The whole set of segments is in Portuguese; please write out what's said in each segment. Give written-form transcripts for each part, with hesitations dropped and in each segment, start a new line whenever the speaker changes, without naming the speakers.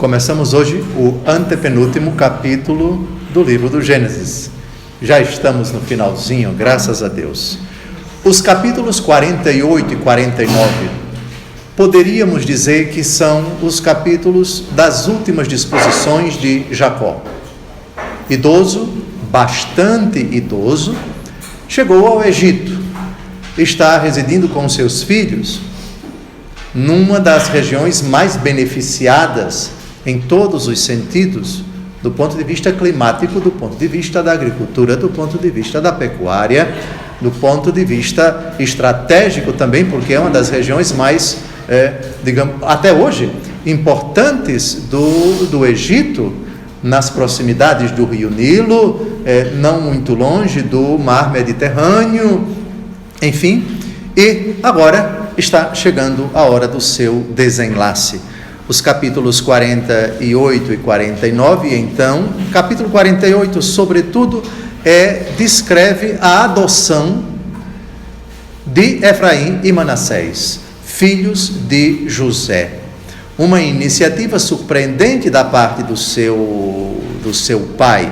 Começamos hoje o antepenúltimo capítulo do livro do Gênesis. Já estamos no finalzinho, graças a Deus. Os capítulos 48 e 49, poderíamos dizer que são os capítulos das últimas disposições de Jacó. Idoso, bastante idoso, chegou ao Egito, está residindo com seus filhos numa das regiões mais beneficiadas em todos os sentidos, do ponto de vista climático, do ponto de vista da agricultura, do ponto de vista da pecuária, do ponto de vista estratégico também, porque é uma das regiões mais, digamos, até hoje, importantes do Egito, nas proximidades do Rio Nilo, não muito longe do Mar Mediterrâneo, enfim, e agora está chegando a hora do seu desenlace. Os capítulos 48 e 49, então, capítulo 48, sobretudo, descreve a adoção de Efraim e Manassés, filhos de José. Uma iniciativa surpreendente da parte do seu pai,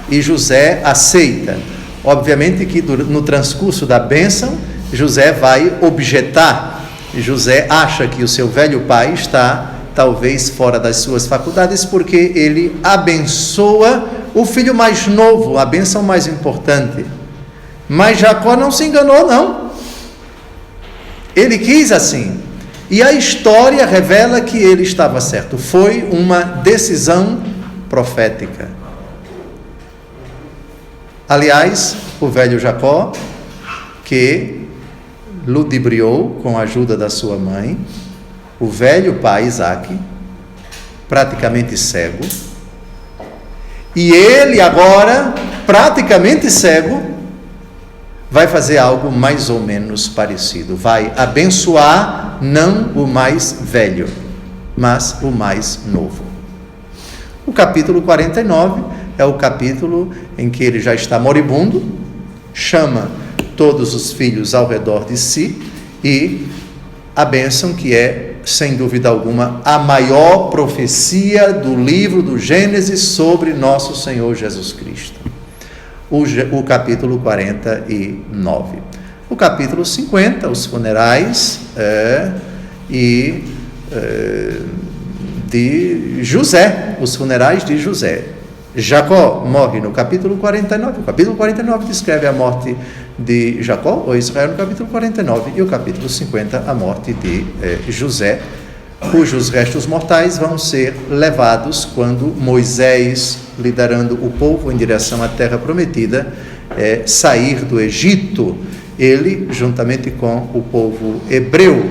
e José aceita. Obviamente que no transcurso da bênção, José vai objetar. José acha que o seu velho pai está talvez fora das suas faculdades, porque ele abençoa o filho mais novo, a bênção mais importante. Mas Jacó não se enganou, não. Ele quis assim. E a história revela que ele estava certo. Foi uma decisão profética. Aliás, o velho Jacó, que ludibriou com a ajuda da sua mãe, o velho pai Isaac, praticamente cego, e ele agora, praticamente cego, vai fazer algo mais ou menos parecido. Vai abençoar não o mais velho, mas o mais novo. O capítulo 49 é o capítulo em que ele já está moribundo, chama todos os filhos ao redor de si e a bênção que é, sem dúvida alguma, a maior profecia do livro do Gênesis sobre nosso Senhor Jesus Cristo. O capítulo 49. O capítulo 50, os funerais de José, os funerais de José. Jacó morre no capítulo 49. O capítulo 49 descreve a morte de Jacó, ou Israel, no capítulo 49, e o capítulo 50, a morte de José, cujos restos mortais vão ser levados quando Moisés, liderando o povo em direção à terra prometida, sair do Egito, ele, juntamente com o povo hebreu.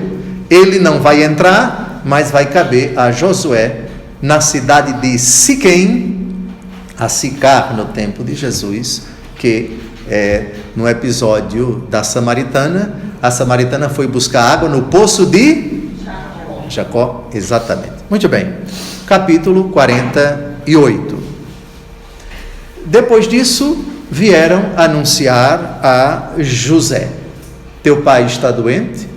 Ele não vai entrar, mas vai caber a Josué, na cidade de Siquém, a Sicar, no tempo de Jesus, que no episódio da Samaritana, a Samaritana foi buscar água no poço de Jacó, exatamente. Muito bem, capítulo 48. Depois disso, vieram anunciar a José: teu pai está doente.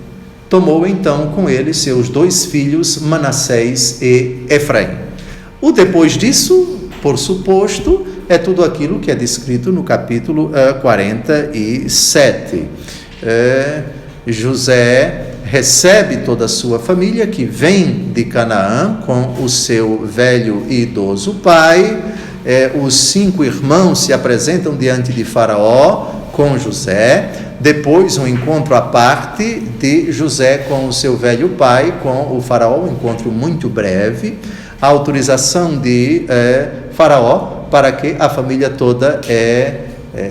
Tomou então com ele seus dois filhos, Manassés e Efraim. O depois disso, por suposto, é tudo aquilo que é descrito no capítulo 47. José recebe toda a sua família, que vem de Canaã, com o seu velho e idoso pai. Os 5 irmãos se apresentam diante de Faraó com José. Depois, um encontro à parte de José com o seu velho pai, com o Faraó, um encontro muito breve. A autorização de Faraó para que a família toda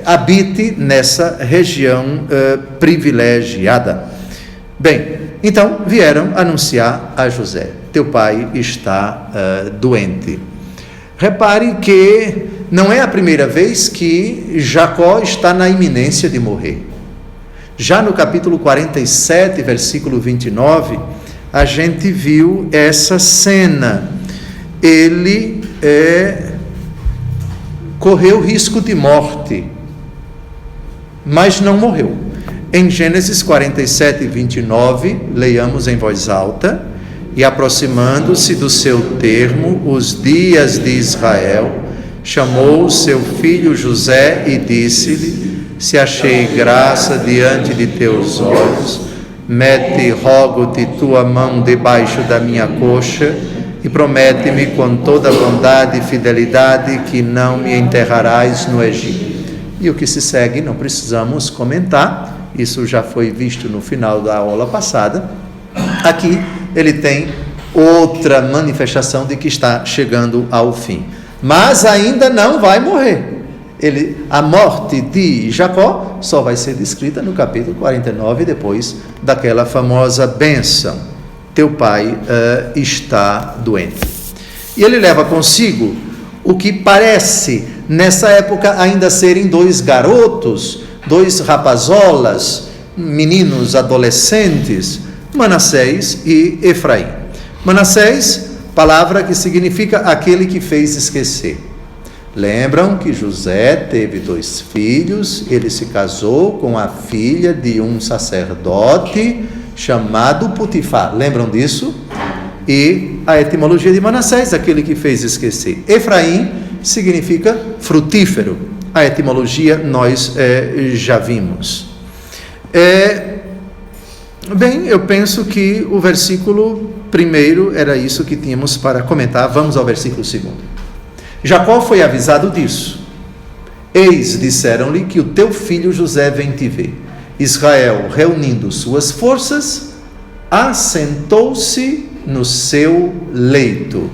habite nessa região privilegiada. Bem, então vieram anunciar a José: teu pai está doente. Repare que não é a primeira vez que Jacó está na iminência de morrer. Já no capítulo 47, versículo 29, a gente viu essa cena. Ele correu risco de morte, mas não morreu. Em Gênesis 47, 29, leiamos em voz alta: E aproximando-se do seu termo, os dias de Israel, chamou seu filho José e disse-lhe: se achei graça diante de teus olhos, mete, rogo-te, tua mão debaixo da minha coxa e promete-me com toda bondade e fidelidade que não me enterrarás no Egito. E o que se segue não precisamos comentar, isso já foi visto no final da aula passada. Aqui ele tem outra manifestação de que está chegando ao fim, mas ainda não vai morrer. A morte de Jacó só vai ser descrita no capítulo 49, depois daquela famosa bênção: teu pai está doente. E ele leva consigo o que parece nessa época ainda serem dois garotos, dois rapazolas, meninos adolescentes, Manassés e Efraim. Manassés, palavra que significa aquele que fez esquecer. Lembram que José teve 2 filhos, ele se casou com a filha de um sacerdote chamado Potifar. Lembram disso? E a etimologia de Manassés, aquele que fez esquecer. Efraim significa frutífero. A etimologia nós já vimos. Bem, eu penso que o versículo 1 era isso que tínhamos para comentar. Vamos ao versículo 2. Jacó foi avisado disso. Eis, disseram-lhe, que o teu filho José vem te ver. Israel, reunindo suas forças, assentou-se no seu leito.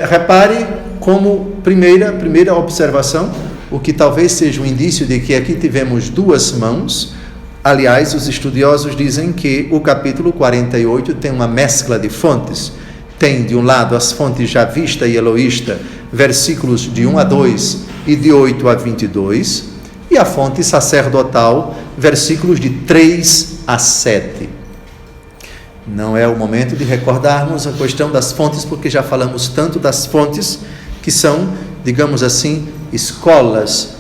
Repare como primeira observação, o que talvez seja um indício de que aqui tivemos 2 mãos. Aliás, os estudiosos dizem que o capítulo 48 tem uma mescla de fontes. Tem, de um lado, as fontes Javista e Eloísta, versículos de 1 a 2 e de 8 a 22, e a fonte sacerdotal, versículos de 3 a 7. Não é o momento de recordarmos a questão das fontes, porque já falamos tanto das fontes, que são, digamos assim, escolas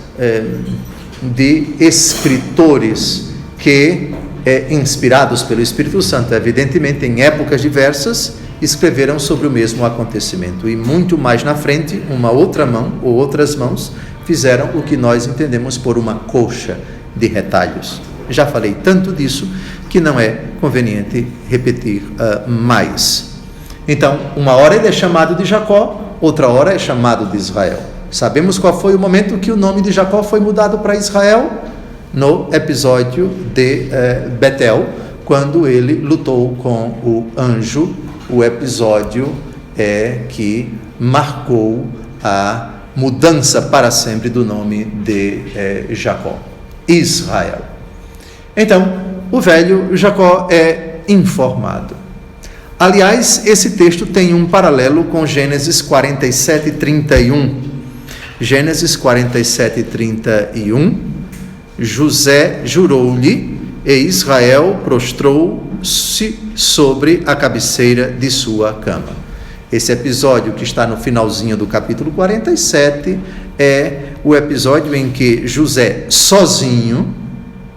de escritores que, inspirados pelo Espírito Santo, evidentemente em épocas diversas, escreveram sobre o mesmo acontecimento, e muito mais na frente, uma outra mão ou outras mãos fizeram o que nós entendemos por uma colcha de retalhos. Já falei tanto disso que não é conveniente repetir mais. Então, uma hora ele é chamado de Jacó, outra hora é chamado de Israel. Sabemos qual foi o momento que o nome de Jacó foi mudado para Israel? No episódio de Betel, quando ele lutou com o anjo. O episódio que marcou a mudança para sempre do nome de Jacó, Israel. Então, o velho Jacó é informado. Aliás, esse texto tem um paralelo com Gênesis 47, 31. Gênesis 47, 31, José jurou-lhe, e Israel prostrou-se sobre a cabeceira de sua cama. Esse episódio que está no finalzinho do capítulo 47 é o episódio em que José, sozinho,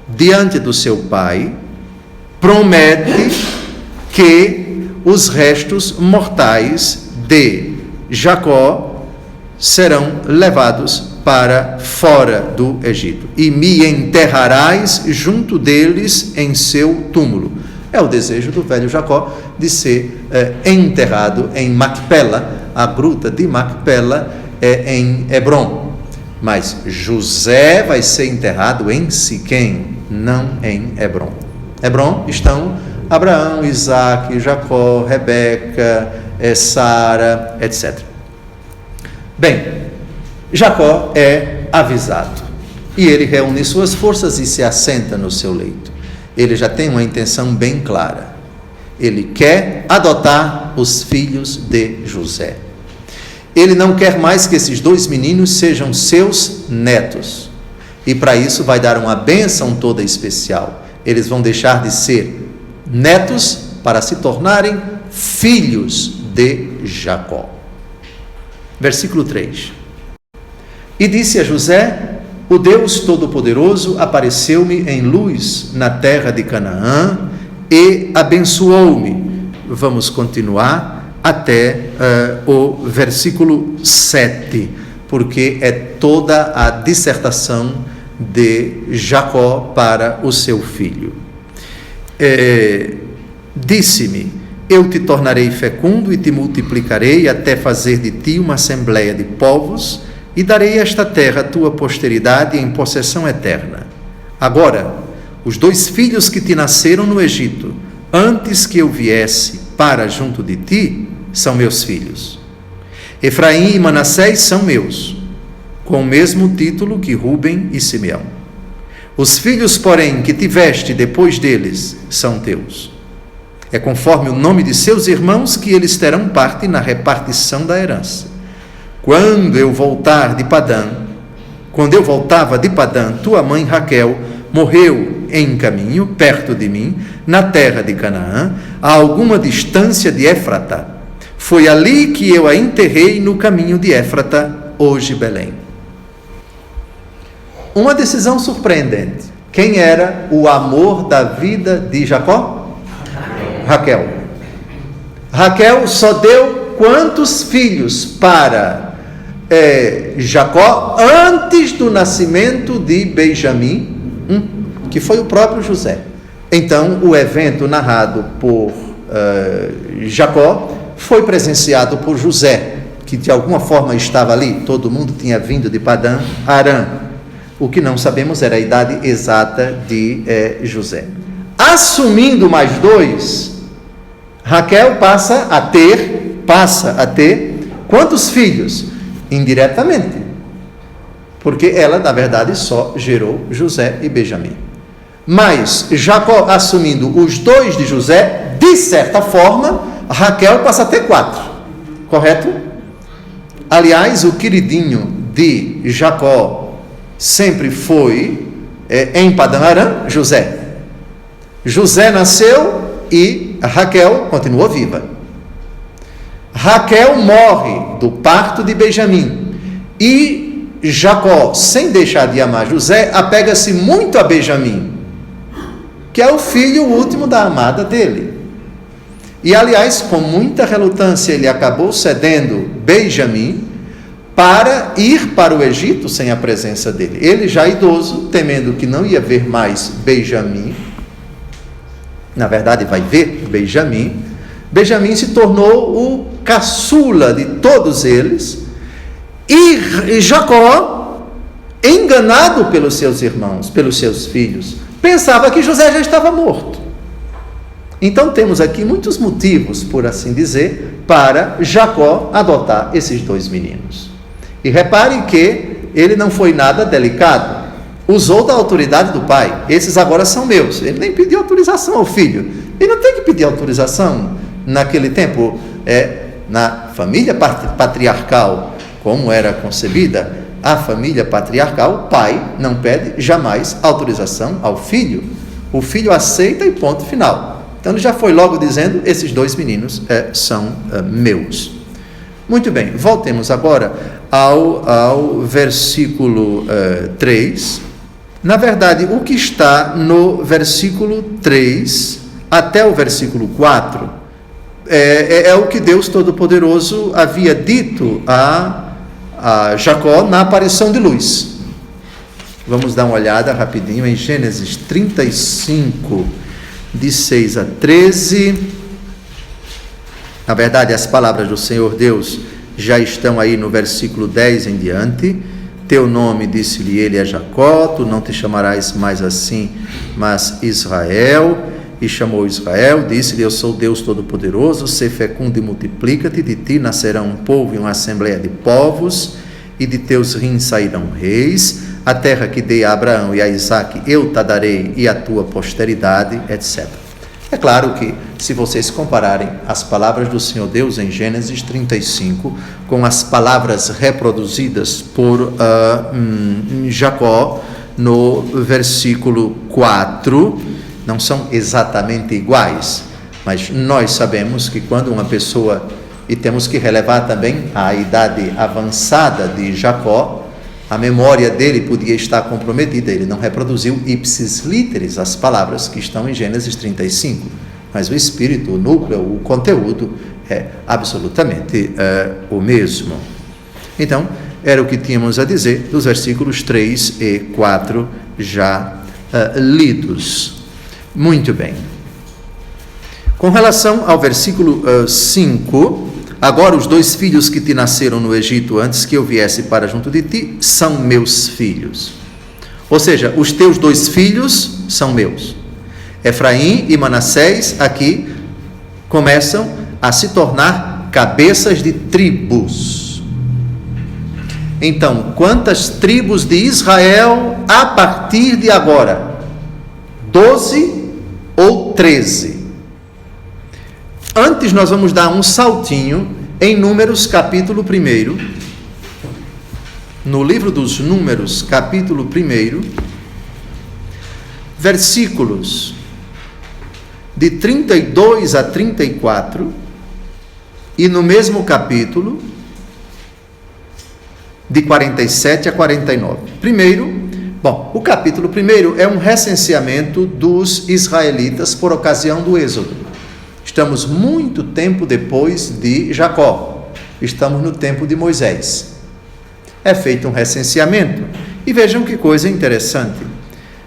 diante do seu pai, promete que os restos mortais de Jacó serão levados para fora do Egito, e me enterrarás junto deles em seu túmulo. É o desejo do velho Jacó de ser enterrado em Macpela. A gruta de Macpela é em Hebrom, mas José vai ser enterrado em Siquém, não em Hebrom. Hebrom estão Abraão, Isaac, Jacó, Rebeca, Sara, etc. Bem, Jacó é avisado, e ele reúne suas forças e se assenta no seu leito. Ele já tem uma intenção bem clara. Ele quer adotar os filhos de José. Ele não quer mais que esses 2 meninos sejam seus netos, e para isso vai dar uma bênção toda especial. Eles vão deixar de ser netos para se tornarem filhos de Jacó. Versículo 3. E disse a José: o Deus Todo-Poderoso apareceu-me em luz na terra de Canaã e abençoou-me. vamos continuar até o versículo 7, porque é toda a dissertação de Jacó para o seu filho. Disse-me: eu te tornarei fecundo e te multiplicarei até fazer de ti uma assembleia de povos, e darei esta terra à tua posteridade em possessão eterna. Agora, os 2 filhos que te nasceram no Egito, antes que eu viesse para junto de ti, são meus filhos. Efraim e Manassés são meus, com o mesmo título que Rúben e Simeão. Os filhos, porém, que tiveste depois deles, são teus. É conforme o nome de seus irmãos que eles terão parte na repartição da herança. Quando eu voltava de Padã, tua mãe Raquel morreu em caminho, perto de mim, na terra de Canaã, a alguma distância de Éfrata. Foi ali que eu a enterrei no caminho de Éfrata, hoje Belém. Uma decisão surpreendente. Quem era o amor da vida de Jacó? Raquel. Raquel só deu quantos filhos para Jacó antes do nascimento de Benjamim? Que foi o próprio José. Então, o evento narrado por Jacó foi presenciado por José, que de alguma forma estava ali. Todo mundo tinha vindo de Padã Arã. O que não sabemos era a idade exata de José. Assumindo mais 2, Raquel passa a ter quantos filhos? Indiretamente, porque ela, na verdade, só gerou José e Benjamim. Mas Jacó, assumindo os 2 de José, de certa forma, Raquel passa a ter 4, correto? Aliás, o queridinho de Jacó sempre foi, em Padã Arã, José. José nasceu e Raquel continuou viva. Raquel morre do parto de Benjamim e Jacó, sem deixar de amar José, apega-se muito a Benjamim, que é o filho último da amada dele. E, aliás, com muita relutância, ele acabou cedendo Benjamim para ir para o Egito sem a presença dele. Ele, já idoso, temendo que não ia ver mais Benjamim, na verdade vai ver Benjamim, Benjamim se tornou o caçula de todos eles, e Jacó, enganado pelos seus irmãos, pelos seus filhos, pensava que José já estava morto. Então temos aqui muitos motivos, por assim dizer, para Jacó adotar esses 2 meninos. E repare que ele não foi nada delicado, usou da autoridade do pai. Esses agora são meus. Ele nem pediu autorização ao filho. Ele não tem que pedir autorização. Naquele tempo, na família patriarcal, como era concebida a família patriarcal, o pai não pede jamais autorização ao filho. O filho aceita e ponto final. Então ele já foi logo dizendo: esses 2 meninos são meus. Muito bem, voltemos agora ao versículo 3. Na verdade, o que está no versículo 3 até o versículo 4 é o que Deus Todo-Poderoso havia dito a Jacó na aparição de luz. Vamos dar uma olhada rapidinho em Gênesis 35, de 6 a 13. Na verdade, as palavras do Senhor Deus já estão aí no versículo 10 em diante. Teu nome, disse-lhe ele, é Jacó, tu não te chamarás mais assim, mas Israel. E chamou Israel, disse-lhe: eu sou Deus Todo-Poderoso, sê fecundo e multiplica-te, de ti nascerão um povo e uma assembleia de povos, e de teus rins sairão reis. A terra que dei a Abraão e a Isaque eu te darei, e a tua posteridade, etc. É claro que, se vocês compararem as palavras do Senhor Deus em Gênesis 35 com as palavras reproduzidas por Jacó no versículo 4, não são exatamente iguais, mas nós sabemos que quando uma pessoa, e temos que relevar também a idade avançada de Jacó, a memória dele podia estar comprometida. Ele não reproduziu ipsis literis as palavras que estão em Gênesis 35. mas o espírito, o núcleo, o conteúdo é absolutamente o mesmo. Então, era o que tínhamos a dizer dos versículos 3 e 4 já lidos. Muito bem. Com relação ao versículo 5, agora os 2 filhos que te nasceram no Egito antes que eu viesse para junto de ti são meus filhos. Ou seja, os teus 2 filhos são meus. Efraim e Manassés aqui começam a se tornar cabeças de tribos. Então, quantas tribos de Israel a partir de agora? 12 ou 13? Antes nós vamos dar um saltinho em Números capítulo 1. No livro dos Números, capítulo 1, versículos de 32 a 34, e no mesmo capítulo, de 47 a 49. Primeiro, o capítulo 1 é um recenseamento dos israelitas por ocasião do Êxodo. Estamos muito tempo depois de Jacó, estamos no tempo de Moisés. É feito um recenseamento, e vejam que coisa interessante.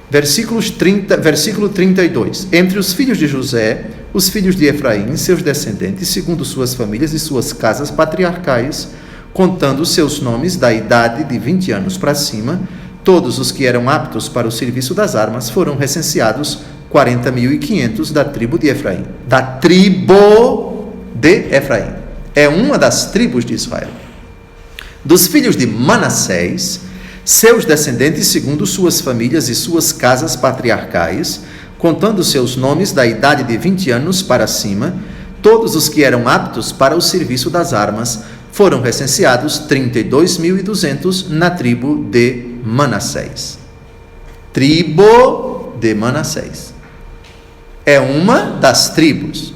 Versículo 32. Entre os filhos de José, os filhos de Efraim e seus descendentes, segundo suas famílias e suas casas patriarcais, contando os seus nomes da idade de 20 anos para cima, todos os que eram aptos para o serviço das armas, foram recenseados 40.500 da tribo de Efraim. Da tribo de Efraim. É uma das tribos de Israel. Dos filhos de Manassés, seus descendentes segundo suas famílias e suas casas patriarcais, contando seus nomes da idade de 20 anos para cima, todos os que eram aptos para o serviço das armas, foram recenseados 32.200 na tribo de Manassés. Tribo de Manassés. É uma das tribos.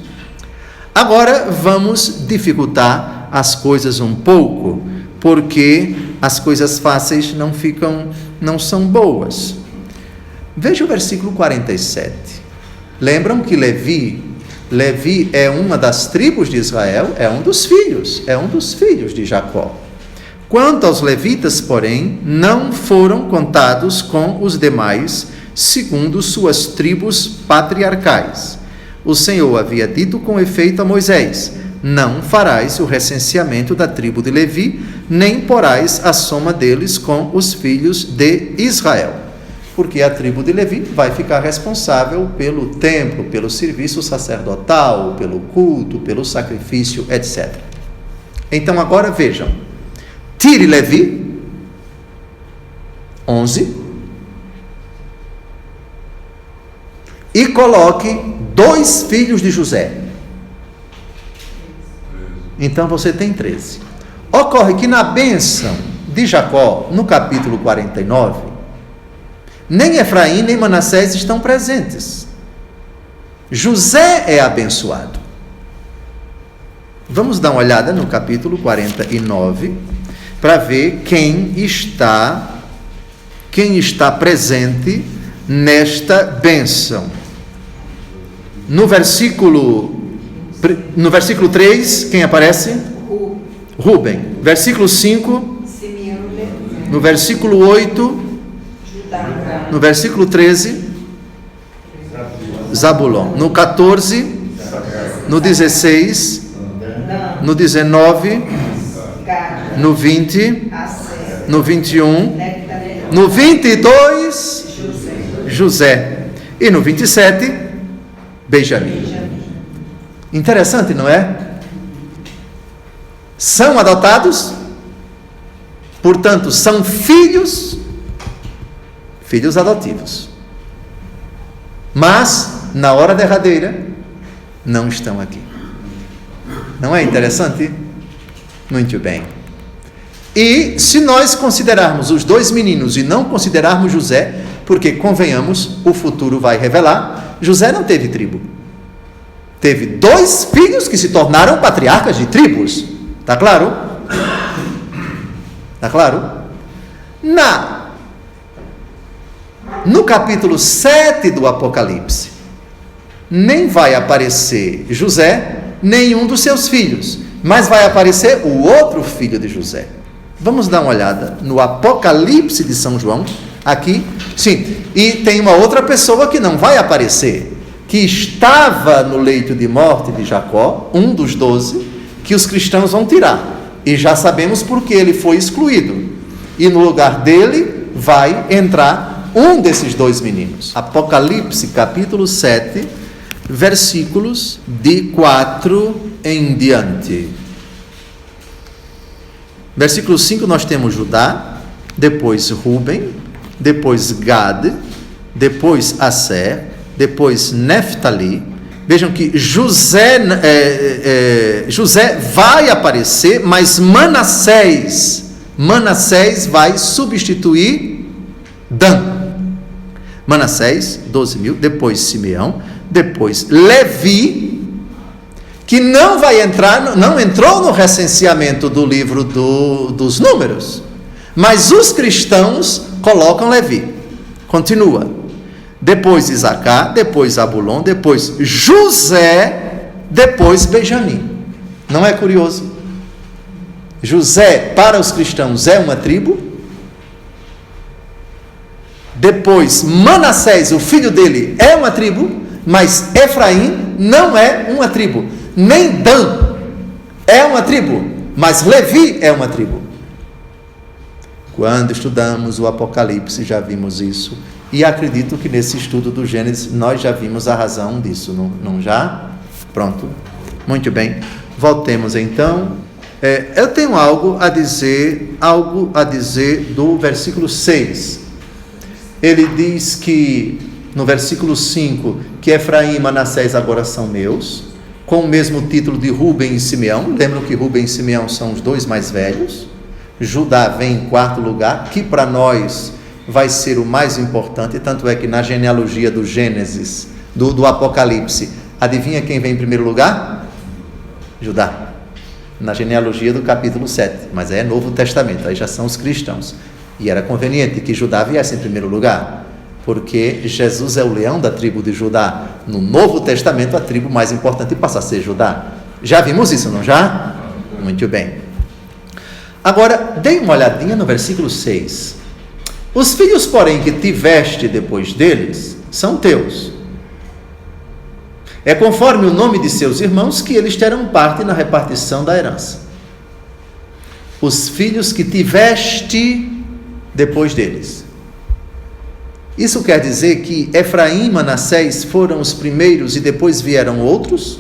Agora vamos dificultar as coisas um pouco, porque as coisas fáceis não são boas. Veja o versículo 47. Lembram que Levi é uma das tribos de Israel, é um dos filhos de Jacó. Quanto aos levitas, porém, não foram contados com os demais, segundo suas tribos patriarcais. O Senhor havia dito com efeito a Moisés: não farás o recenseamento da tribo de Levi, nem porás a soma deles com os filhos de Israel, porque a tribo de Levi vai ficar responsável pelo templo, pelo serviço sacerdotal, pelo culto, pelo sacrifício, etc. Então agora vejam, tire Levi, 11, e coloque 2 filhos de José. Então você tem 13. Ocorre que na bênção de Jacó, no capítulo 49, nem Efraim nem Manassés estão presentes. José é abençoado. Vamos dar uma olhada no capítulo 49 para ver quem está presente nesta bênção. No versículo 3, quem aparece? Rubem. Versículo 5, no versículo 8, no versículo 13, Zabulon. No 14, no 16, no 19, no 20, no 21, no 22, José. E no 27, Benjamim. Interessante, não é? São adotados, portanto, são filhos adotivos. Mas, na hora derradeira, não estão aqui. Não é interessante? Muito bem. E se nós considerarmos os 2 meninos e não considerarmos José, porque, convenhamos, o futuro vai revelar, José não teve tribo. Teve 2 filhos que se tornaram patriarcas de tribos. Está claro? Está claro? No capítulo 7 do Apocalipse, nem vai aparecer José, nenhum dos seus filhos, mas vai aparecer o outro filho de José. Vamos dar uma olhada no Apocalipse de São João, aqui, sim, e tem uma outra pessoa que não vai aparecer, que estava no leito de morte de Jacó, um dos 12, que os cristãos vão tirar, e já sabemos por que ele foi excluído, e no lugar dele vai entrar um desses 2 meninos. Apocalipse capítulo 7, versículos de 4 em diante. Versículo 5 nós temos Judá, depois Ruben, depois Gad, depois Aser, depois Neftali. Vejam que José vai aparecer, mas Manassés vai substituir Dan. Manassés, 12.000, depois Simeão, depois Levi, que não entrou no recenseamento do livro dos números, mas os cristãos colocam Levi. Continua. Depois Isacar, depois Zabulon, depois José, depois Benjamim. Não é curioso? José, para os cristãos, é uma tribo. Depois Manassés, o filho dele, é uma tribo, mas Efraim não é uma tribo. Nem Dan é uma tribo, mas Levi é uma tribo. Quando estudamos o Apocalipse já vimos isso, e acredito que nesse estudo do Gênesis nós já vimos a razão disso, não já? Pronto, muito bem, voltemos então. Eu tenho algo a dizer do versículo 6. Ele diz que, no versículo 5, que Efraim e Manassés agora são meus, com o mesmo título de Ruben e Simeão. Lembram que Ruben e Simeão são os 2 mais velhos. Judá vem em 4º lugar, que para nós vai ser o mais importante, tanto é que na genealogia do Gênesis, do Apocalipse, adivinha quem vem em primeiro lugar? Judá. Na genealogia do capítulo 7, mas é Novo Testamento, aí já são os cristãos. E era conveniente que Judá viesse em primeiro lugar, porque Jesus é o leão da tribo de Judá. No Novo Testamento, a tribo mais importante passa a ser Judá. Já vimos isso, não já? Muito bem. Agora, dê uma olhadinha no versículo 6. Os filhos, porém, que tiveste depois deles, são teus. É conforme o nome de seus irmãos que eles terão parte na repartição da herança. Os filhos que tiveste depois deles. Isso quer dizer que Efraim e Manassés foram os primeiros e depois vieram outros?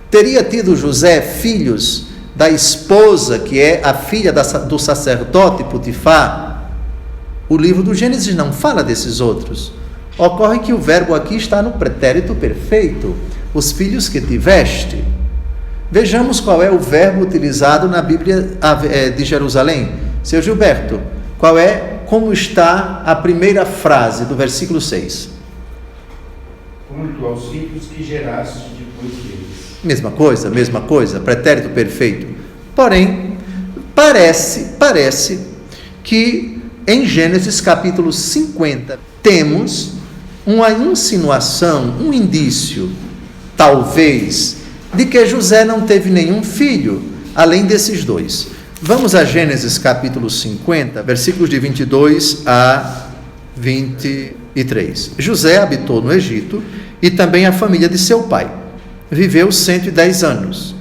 Teria tido José filhos da esposa, que é a filha do sacerdote Potifar? O livro do Gênesis não fala desses outros. Ocorre que o verbo aqui está no pretérito perfeito, os filhos que tiveste. Vejamos qual é o verbo utilizado na Bíblia de Jerusalém. Seu Gilberto, como está a primeira frase do versículo 6?
Quanto aos filhos que geraste depois deles.
Mesma coisa, pretérito perfeito. Porém, parece que em Gênesis capítulo 50 temos uma insinuação, um indício, talvez, de que José não teve nenhum filho, além desses 2. Vamos a Gênesis capítulo 50, versículos de 22 a 23. José habitou no Egito e também a família de seu pai. Viveu 110 anos.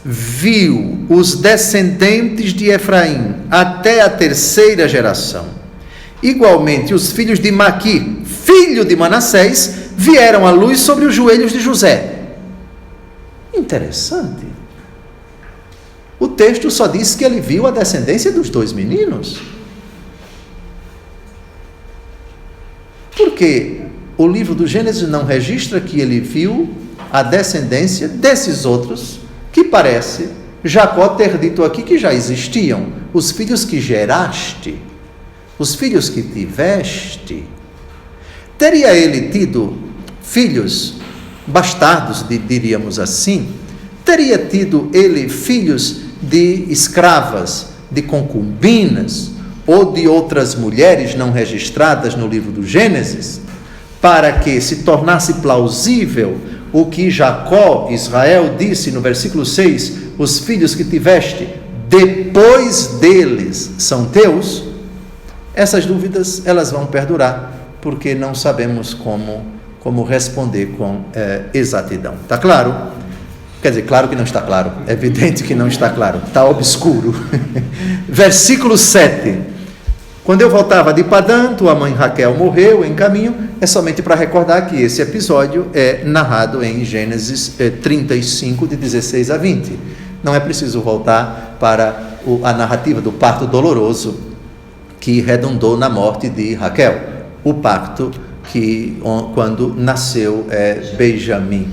Viu os descendentes de Efraim até a 3ª geração. Igualmente, os filhos de Maqui, filho de Manassés, vieram à luz sobre os joelhos de José. Interessante. O texto só diz que ele viu a descendência dos 2 meninos. Por que o livro do Gênesis não registra que ele viu a descendência desses outros, que parece Jacó ter dito aqui que já existiam, os filhos que geraste, os filhos que tiveste? Teria ele tido filhos bastardos, diríamos assim? Teria tido ele filhos de escravas, de concubinas, ou de outras mulheres não registradas no livro do Gênesis? para que se tornasse plausível o que Jacó, Israel, disse no versículo 6, os filhos que tiveste depois deles são teus, essas dúvidas elas vão perdurar, porque não sabemos como responder com exatidão. Está claro? Quer dizer, claro que não está claro, é evidente que não está claro, está obscuro. Versículo 7. Quando eu voltava de Padã, tua mãe Raquel morreu em caminho. É somente para recordar que esse episódio é narrado em Gênesis 35, de 16 a 20. Não é preciso voltar para a narrativa do parto doloroso que redundou na morte de Raquel. O parto quando nasceu Benjamim.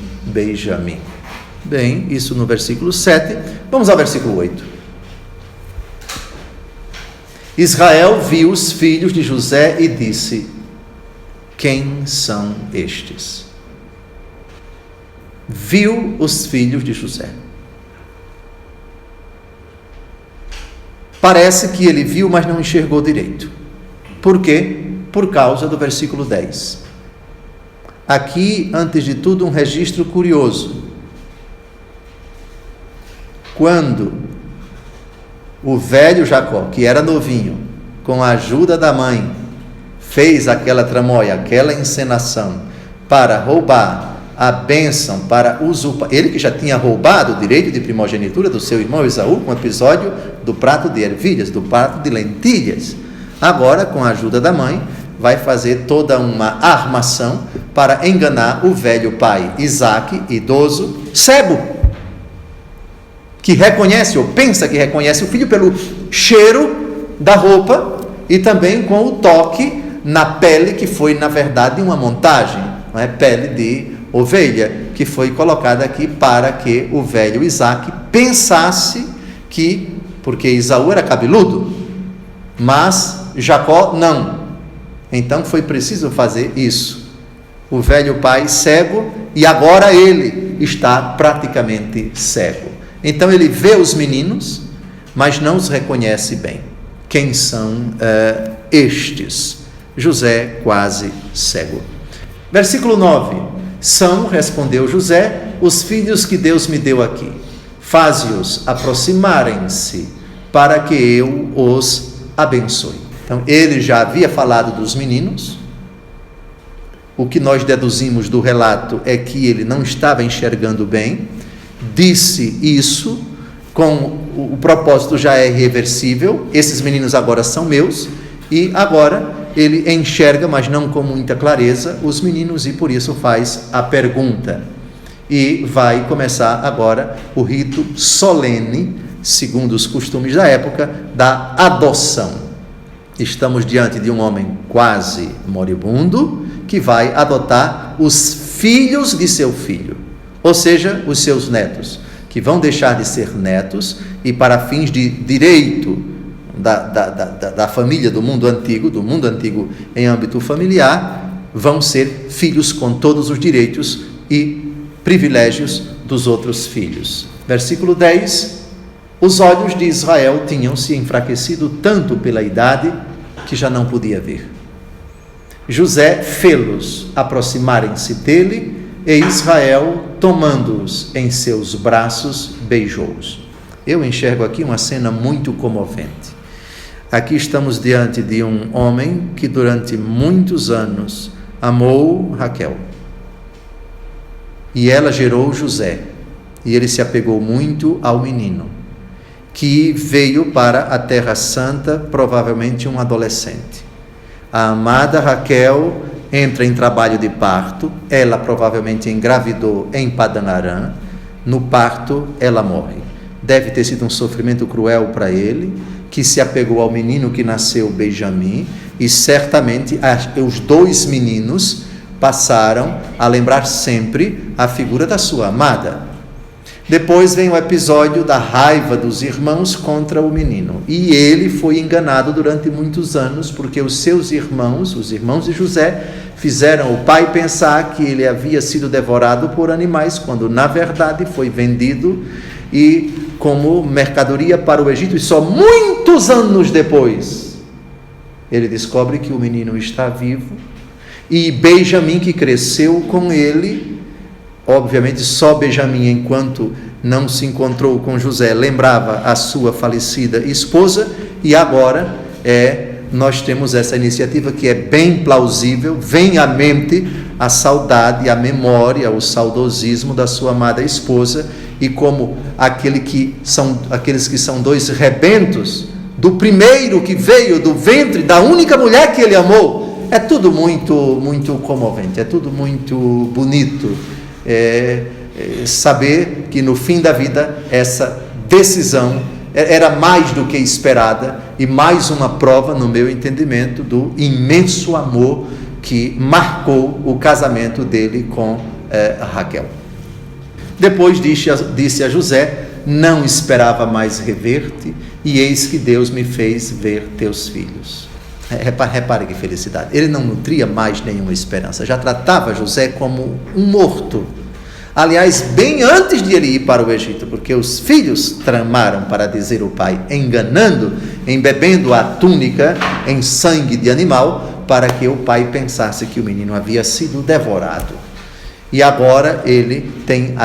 Bem, isso no versículo 7. Vamos ao versículo 8. Israel viu os filhos de José e disse: quem são estes? Viu os filhos de José. Parece que ele viu, mas não enxergou direito. Por quê? Por causa do versículo 10. Aqui, antes de tudo, um registro curioso. Quando o velho Jacó, que era novinho, com a ajuda da mãe, fez aquela tramóia, aquela encenação para roubar a bênção, para usurpar, ele que já tinha roubado o direito de primogenitura do seu irmão Esaú, com o episódio do prato de ervilhas, do prato de lentilhas, agora com a ajuda da mãe, vai fazer toda uma armação para enganar o velho pai Isaque, idoso, cego, que reconhece ou pensa que reconhece o filho pelo cheiro da roupa e também com o toque na pele, que foi na verdade uma montagem, não é? Pele de ovelha, que foi colocada aqui para que o velho Isaque pensasse que, porque Esaú era cabeludo, mas Jacó não, então foi preciso fazer isso. O velho pai cego, e agora ele está praticamente cego. Então ele vê os meninos, mas não os reconhece bem. Quem são estes? José quase cego. Versículo 9. São, respondeu José, os filhos que Deus me deu aqui. Faze-os aproximarem-se, para que eu os abençoe. Então ele já havia falado dos meninos. O que nós deduzimos do relato é que ele não estava enxergando bem. Disse isso com o propósito já é irreversível, esses meninos agora são meus, e agora ele enxerga, mas não com muita clareza, os meninos, e por isso faz a pergunta. E vai começar agora o rito solene, segundo os costumes da época, da adoção. Estamos diante de um homem quase moribundo, que vai adotar os filhos de seu filho, ou seja, os seus netos, que vão deixar de ser netos e, para fins de direito da família do mundo antigo em âmbito familiar, vão ser filhos com todos os direitos e privilégios dos outros filhos. Versículo 10: os olhos de Israel tinham se enfraquecido tanto pela idade que já não podia ver. José fê-los aproximarem-se dele, e Israel, tomando-os em seus braços, beijou-os. Eu enxergo aqui uma cena muito comovente. Aqui estamos diante de um homem que durante muitos anos amou Raquel. E ela gerou José. E ele se apegou muito ao menino, que veio para a Terra Santa, provavelmente um adolescente. A amada Raquel entra em trabalho de parto, ela provavelmente engravidou em Padã Arã, no parto ela morre. Deve ter sido um sofrimento cruel para ele, que se apegou ao menino que nasceu Benjamim, e certamente os dois meninos passaram a lembrar sempre a figura da sua amada. Depois vem o episódio da raiva dos irmãos contra o menino, e ele foi enganado durante muitos anos, porque os seus irmãos, os irmãos de José, fizeram o pai pensar que ele havia sido devorado por animais, quando na verdade foi vendido e como mercadoria para o Egito, e só muitos anos depois ele descobre que o menino está vivo, e Benjamim, que cresceu com ele. Obviamente só Benjamim, enquanto não se encontrou com José, lembrava a sua falecida esposa, e agora nós temos essa iniciativa que é bem plausível, vem à mente a saudade, a memória, o saudosismo da sua amada esposa, e como aqueles que são dois rebentos do primeiro que veio do ventre da única mulher que ele amou. É tudo muito, muito comovente, é tudo muito bonito. Saber que no fim da vida essa decisão era mais do que esperada, e mais uma prova, no meu entendimento, do imenso amor que marcou o casamento dele com Raquel. Depois disse a José: não esperava mais rever-te, e eis que Deus me fez ver teus filhos. Repare que felicidade. Ele não nutria mais nenhuma esperança, já tratava José como um morto. Aliás, bem antes de ele ir para o Egito, porque os filhos tramaram para dizer o pai, enganando, embebendo a túnica em sangue de animal, para que o pai pensasse que o menino havia sido devorado. E agora ele tem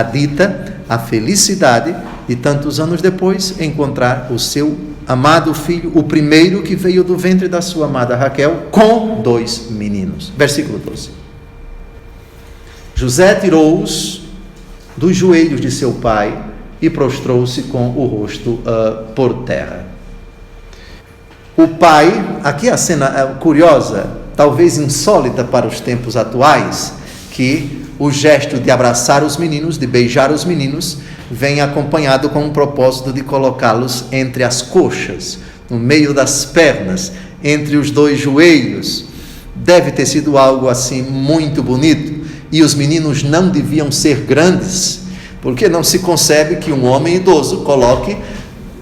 a felicidade de tantos anos depois encontrar o seu amado filho, o primeiro que veio do ventre da sua amada Raquel, com 2 meninos. Versículo 12. José tirou-os dos joelhos de seu pai e prostrou-se com o rosto por terra. O pai, aqui a cena curiosa, talvez insólita para os tempos atuais, que o gesto de abraçar os meninos, de beijar os meninos, vem acompanhado com o propósito de colocá-los entre as coxas, no meio das pernas, entre os 2 joelhos. Deve ter sido algo assim muito bonito. E os meninos não deviam ser grandes, porque não se concebe que um homem idoso coloque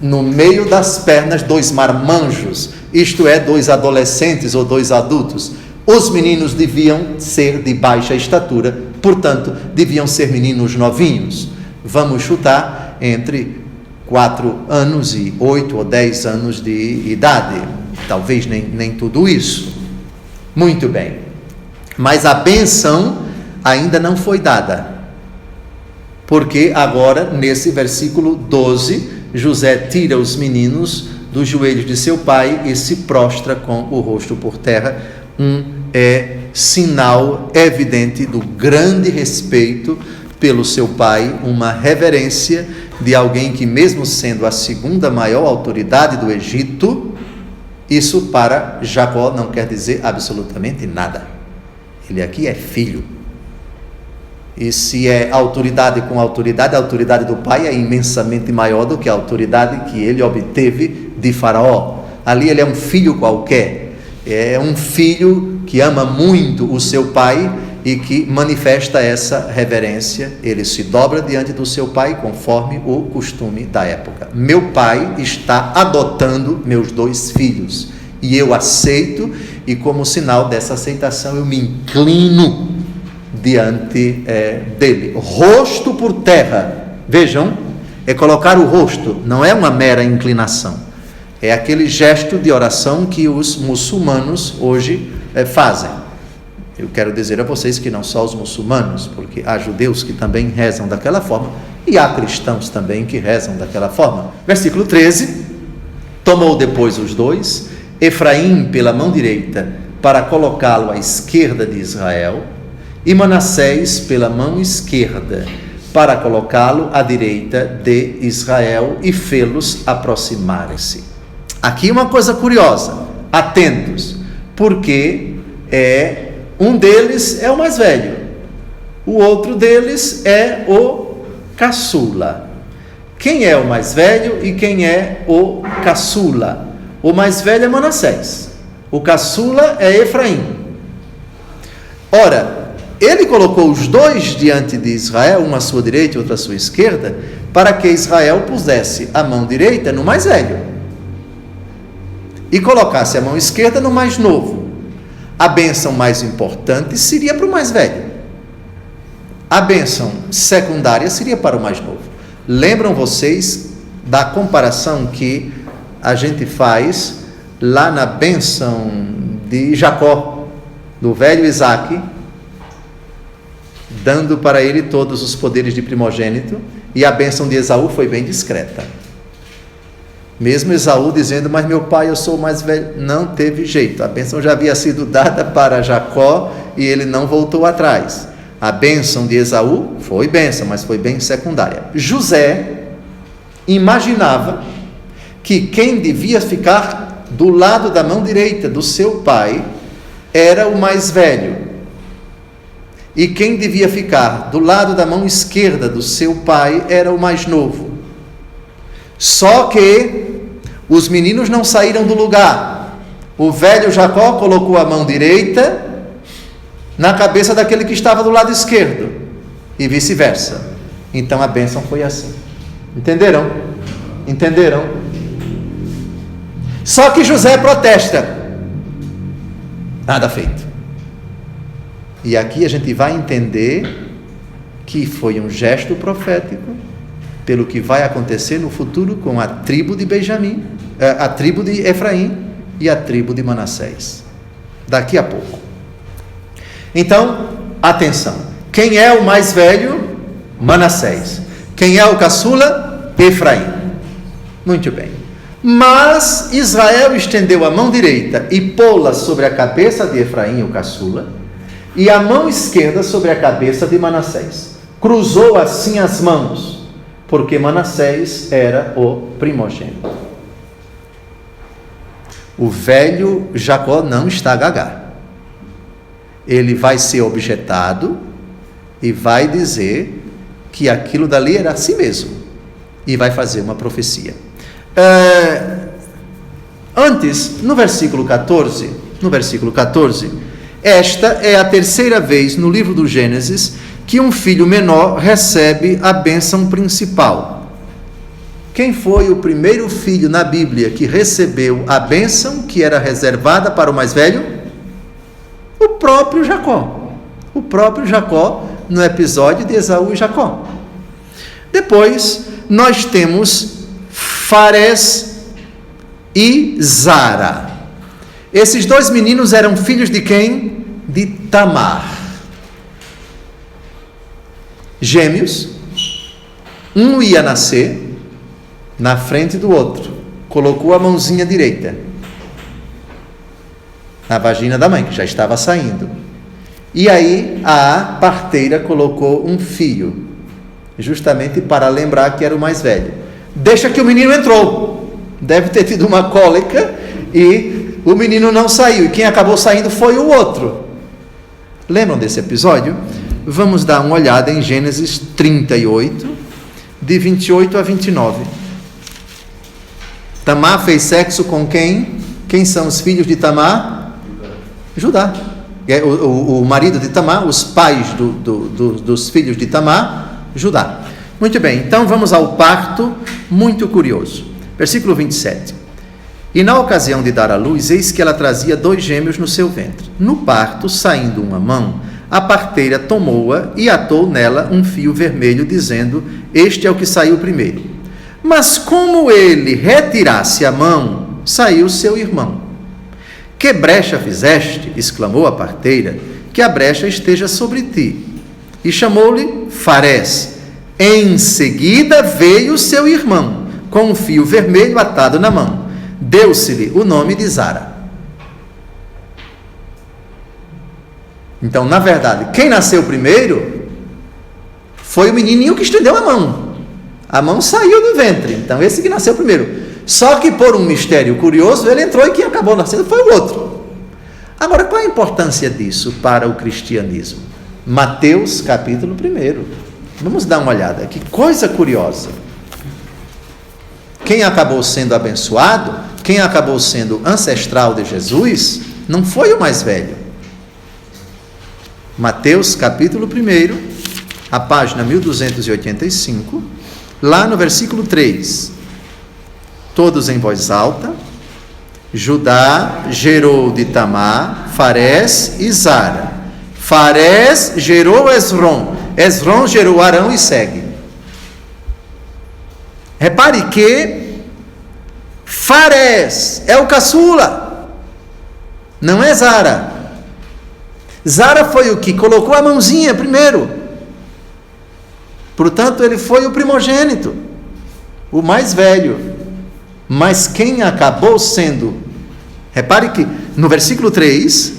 no meio das pernas 2 marmanjos, isto é, 2 adolescentes ou 2 adultos. Os meninos deviam ser de baixa estatura, portanto, deviam ser meninos novinhos. Vamos chutar entre 4 anos e 8 ou 10 anos de idade, talvez nem tudo isso. Muito bem, mas a bênção ainda não foi dada, porque agora, nesse versículo 12, José tira os meninos dos joelhos de seu pai e se prostra com o rosto por terra, sinal evidente do grande respeito pelo seu pai, uma reverência de alguém que, mesmo sendo a segunda maior autoridade do Egito, isso para Jacó não quer dizer absolutamente nada. Ele aqui é filho. E se é autoridade com autoridade, a autoridade do pai é imensamente maior do que a autoridade que ele obteve de Faraó. Ali ele é um filho qualquer, é um filho que ama muito o seu pai e que manifesta essa reverência. Ele se dobra diante do seu pai conforme o costume da época. Meu pai está adotando meus 2 filhos e eu aceito, e como sinal dessa aceitação eu me inclino diante dele, rosto por terra. Vejam, é colocar o rosto, não é uma mera inclinação, é aquele gesto de oração que os muçulmanos hoje fazem. Eu quero dizer a vocês que não só os muçulmanos, porque há judeus que também rezam daquela forma, e há cristãos também que rezam daquela forma. Versículo 13, tomou depois os 2, Efraim pela mão direita, para colocá-lo à esquerda de Israel, e Manassés pela mão esquerda, para colocá-lo à direita de Israel, e fê-los aproximarem-se. Aqui uma coisa curiosa, atentos, porque um deles é o mais velho, o outro deles é o caçula. Quem é o mais velho e quem é o caçula? O mais velho é Manassés, o caçula é Efraim. Ora, ele colocou os 2 diante de Israel, um à sua direita e outro à sua esquerda, para que Israel pusesse a mão direita no mais velho e colocasse a mão esquerda no mais novo. A bênção mais importante seria para o mais velho, a bênção secundária seria para o mais novo. Lembram vocês da comparação que a gente faz lá na bênção de Jacó? do velho Isaque, dando para ele todos os poderes de primogênito, e a bênção de Esaú foi bem discreta. Mesmo Esaú dizendo, mas meu pai, eu sou o mais velho, não teve jeito, a bênção já havia sido dada para Jacó e ele não voltou atrás. A bênção de Esaú foi bênção, mas foi bem secundária. José imaginava que quem devia ficar do lado da mão direita do seu pai era o mais velho, e quem devia ficar do lado da mão esquerda do seu pai era o mais novo. Só que os meninos não saíram do lugar. O velho Jacó colocou a mão direita na cabeça daquele que estava do lado esquerdo, e vice-versa. Então a bênção foi assim. Entenderam? Entenderam? Só que José protesta. Nada feito. E aqui a gente vai entender que foi um gesto profético pelo que vai acontecer no futuro com a tribo de Benjamim, a tribo de Efraim e a tribo de Manassés. Daqui a pouco. Então, atenção. Quem é o mais velho? Manassés. Quem é o caçula? Efraim. Muito bem. Mas Israel estendeu a mão direita e pô-la sobre a cabeça de Efraim, o caçula, e a mão esquerda sobre a cabeça de Manassés. Cruzou assim as mãos, porque Manassés era o primogênito. O velho Jacó não está gagá. Ele vai ser objetado e vai dizer que aquilo dali era assim mesmo, e vai fazer uma profecia. Antes, no versículo 14, esta é a terceira vez no livro do Gênesis que um filho menor recebe a bênção principal. Quem foi o primeiro filho na Bíblia que recebeu a bênção que era reservada para o mais velho? O próprio Jacó. O próprio Jacó, no episódio de Esaú e Jacó. Depois, nós temos Fares e Zara. Esses dois meninos eram filhos de quem? De Tamar. Gêmeos. Um ia nascer na frente do outro. Colocou a mãozinha direita na vagina da mãe, que já estava saindo. E aí a parteira colocou um fio, justamente para lembrar que era o mais velho. Deixa que o menino entrou. Deve ter tido uma cólica e o menino não saiu. E quem acabou saindo foi o outro. Lembram desse episódio? Vamos dar uma olhada em Gênesis 38, de 28 a 29. Tamar fez sexo com quem? Quem são os filhos de Tamar? Judá. O marido de Tamar, os pais dos filhos de Tamar, Judá. Muito bem, então vamos ao parto, muito curioso. Versículo 27. E na ocasião de dar à luz, eis que ela trazia 2 gêmeos no seu ventre. No parto, saindo uma mão, a parteira tomou-a e atou nela um fio vermelho, dizendo, este é o que saiu primeiro. Mas como ele retirasse a mão, saiu seu irmão. Que brecha fizeste? Exclamou a parteira, que a brecha esteja sobre ti. E chamou-lhe Fares. Em seguida veio seu irmão, com um fio vermelho atado na mão. Deu-se-lhe o nome de Zara. Então, na verdade, quem nasceu primeiro foi o menininho que estendeu a mão. A mão saiu do ventre, então esse que nasceu primeiro. Só que por um mistério curioso, ele entrou e quem acabou nascendo foi o outro. Agora, qual a importância disso para o cristianismo? Mateus capítulo 1. Vamos dar uma olhada, que coisa curiosa. Quem acabou sendo abençoado, quem acabou sendo ancestral de Jesus, não foi o mais velho. Mateus capítulo 1, a página 1285, lá no versículo 3. Todos em voz alta. Judá gerou de Tamar, Fares e Zara. Fares gerou Esrom. Esrom gerou Arão e segue. Repare que Fares é o caçula, não é Zara. Zara foi o que colocou a mãozinha primeiro. Portanto, ele foi o primogênito, o mais velho. Mas quem acabou sendo, repare que no versículo 3,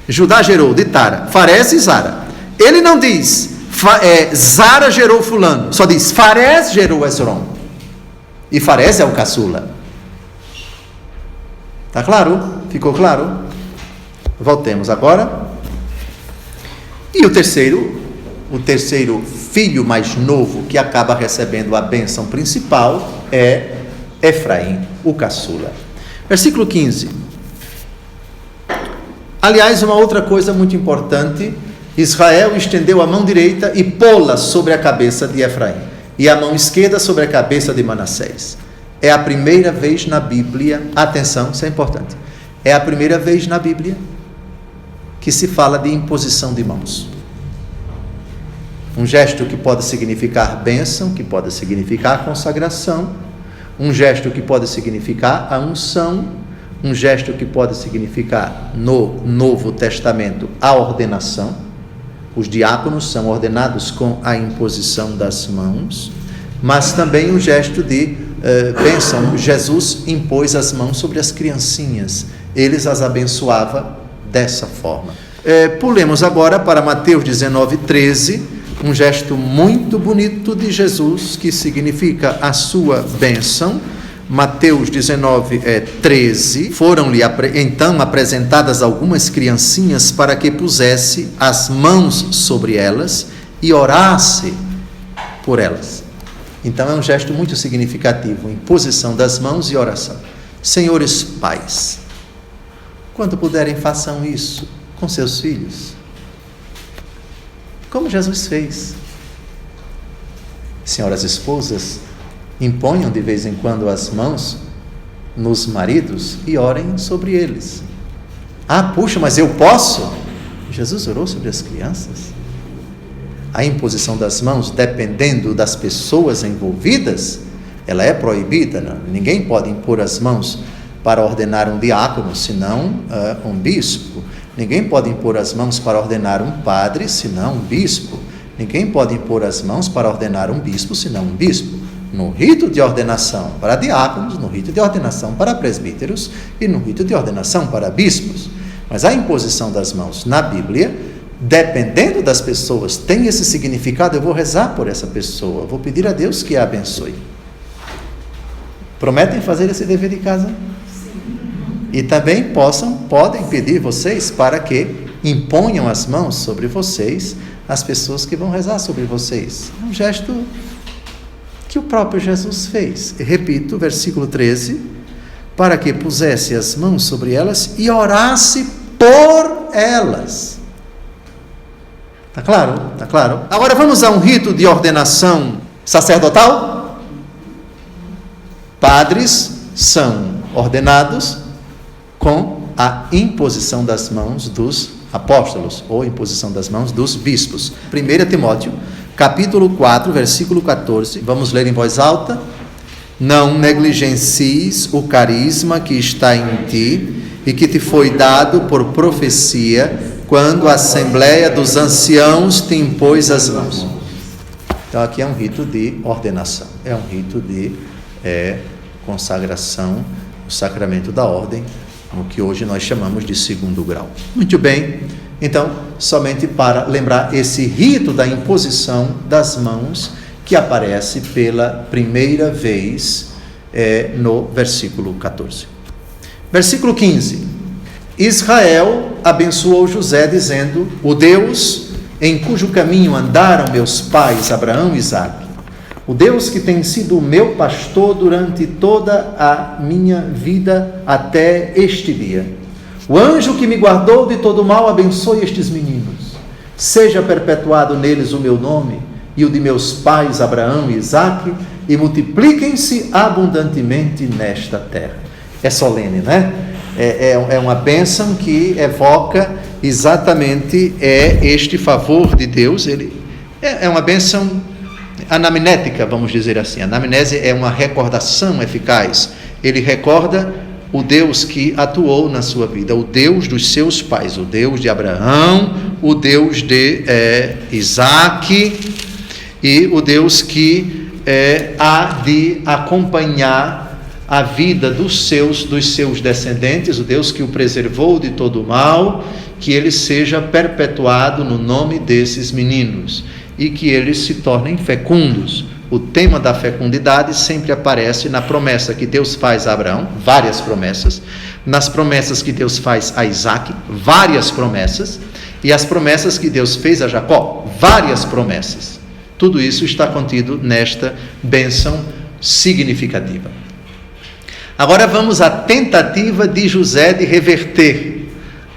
Judá gerou de Tara, Farés e Zara. Ele não diz, Zara gerou fulano, só diz, Farés gerou Hezron. E Farés é o caçula. Está claro? Ficou claro? Voltemos agora. E o terceiro filho mais novo que acaba recebendo a bênção principal é Efraim, o caçula. Versículo 15. Aliás, uma outra coisa muito importante: Israel estendeu a mão direita e pô-la sobre a cabeça de Efraim, e a mão esquerda sobre a cabeça de Manassés. É a primeira vez na Bíblia, atenção, isso é importante, é a primeira vez na Bíblia que se fala de imposição de mãos. Um gesto que pode significar bênção, que pode significar consagração, um gesto que pode significar a unção, um gesto que pode significar, no Novo Testamento, a ordenação. Os diáconos são ordenados com a imposição das mãos, mas também um gesto de bênção. Jesus impôs as mãos sobre as criancinhas, eles as abençoava dessa forma. Pulemos agora para Mateus 19:13, um gesto muito bonito de Jesus que significa a sua bênção. Mateus 19:13, foram-lhe então apresentadas algumas criancinhas para que pusesse as mãos sobre elas e orasse por elas. Então é um gesto muito significativo, imposição das mãos e oração. Senhores pais, quando puderem, façam isso com seus filhos, como Jesus fez. Senhoras esposas, imponham de vez em quando as mãos nos maridos e orem sobre eles. Puxa, mas eu posso? Jesus orou sobre as crianças. A imposição das mãos, dependendo das pessoas envolvidas, ela é proibida. Ninguém pode impor as mãos para ordenar um diácono, senão um bispo. Ninguém pode impor as mãos para ordenar um padre, senão um bispo. Ninguém pode impor as mãos para ordenar um bispo, senão um bispo. No rito de ordenação para diáconos, no rito de ordenação para presbíteros e no rito de ordenação para bispos. Mas a imposição das mãos na Bíblia, dependendo das pessoas, tem esse significado. Eu vou rezar por essa pessoa, vou pedir a Deus que a abençoe. Prometem fazer esse dever de casa? Sim. E também podem pedir vocês para que imponham as mãos sobre vocês, as pessoas que vão rezar sobre vocês. É um gesto que o próprio Jesus fez. E repito, versículo 13, para que pusesse as mãos sobre elas e orasse por elas. Está claro? Está claro? Agora vamos a um rito de ordenação sacerdotal. Padres são ordenados com a imposição das mãos dos apóstolos, ou imposição das mãos dos bispos. 1 Timóteo, capítulo 4, versículo 14, vamos ler em voz alta. Não negligencies o carisma que está em ti e que te foi dado por profecia, quando a Assembleia dos Anciãos te impôs as mãos. Então aqui é um rito de ordenação, é um rito de consagração, o sacramento da ordem, o que hoje nós chamamos de 2º grau. Muito bem, então, somente para lembrar esse rito da imposição das mãos que aparece pela primeira vez no versículo 14. Versículo 15. Israel abençoou José dizendo: o Deus em cujo caminho andaram meus pais Abraão e Isaque, o Deus que tem sido o meu pastor durante toda a minha vida até este dia, o anjo que me guardou de todo mal, abençoe estes meninos, seja perpetuado neles o meu nome e o de meus pais Abraão e Isaque, e multipliquem-se abundantemente nesta terra. É solene, né? É uma bênção que evoca exatamente este favor de Deus. Ele é uma bênção anamnética, vamos dizer assim. A anamnese é uma recordação eficaz. Ele recorda o Deus que atuou na sua vida, o Deus dos seus pais, o Deus de Abraão, o Deus de Isaac e o Deus que há de acompanhar a vida dos seus descendentes, o Deus que o preservou de todo o mal, que ele seja perpetuado no nome desses meninos e que eles se tornem fecundos. O tema da fecundidade sempre aparece na promessa que Deus faz a Abraão, várias promessas, nas promessas que Deus faz a Isaac, várias promessas, e as promessas que Deus fez a Jacó, várias promessas. Tudo isso está contido nesta bênção significativa. Agora vamos à tentativa de José de reverter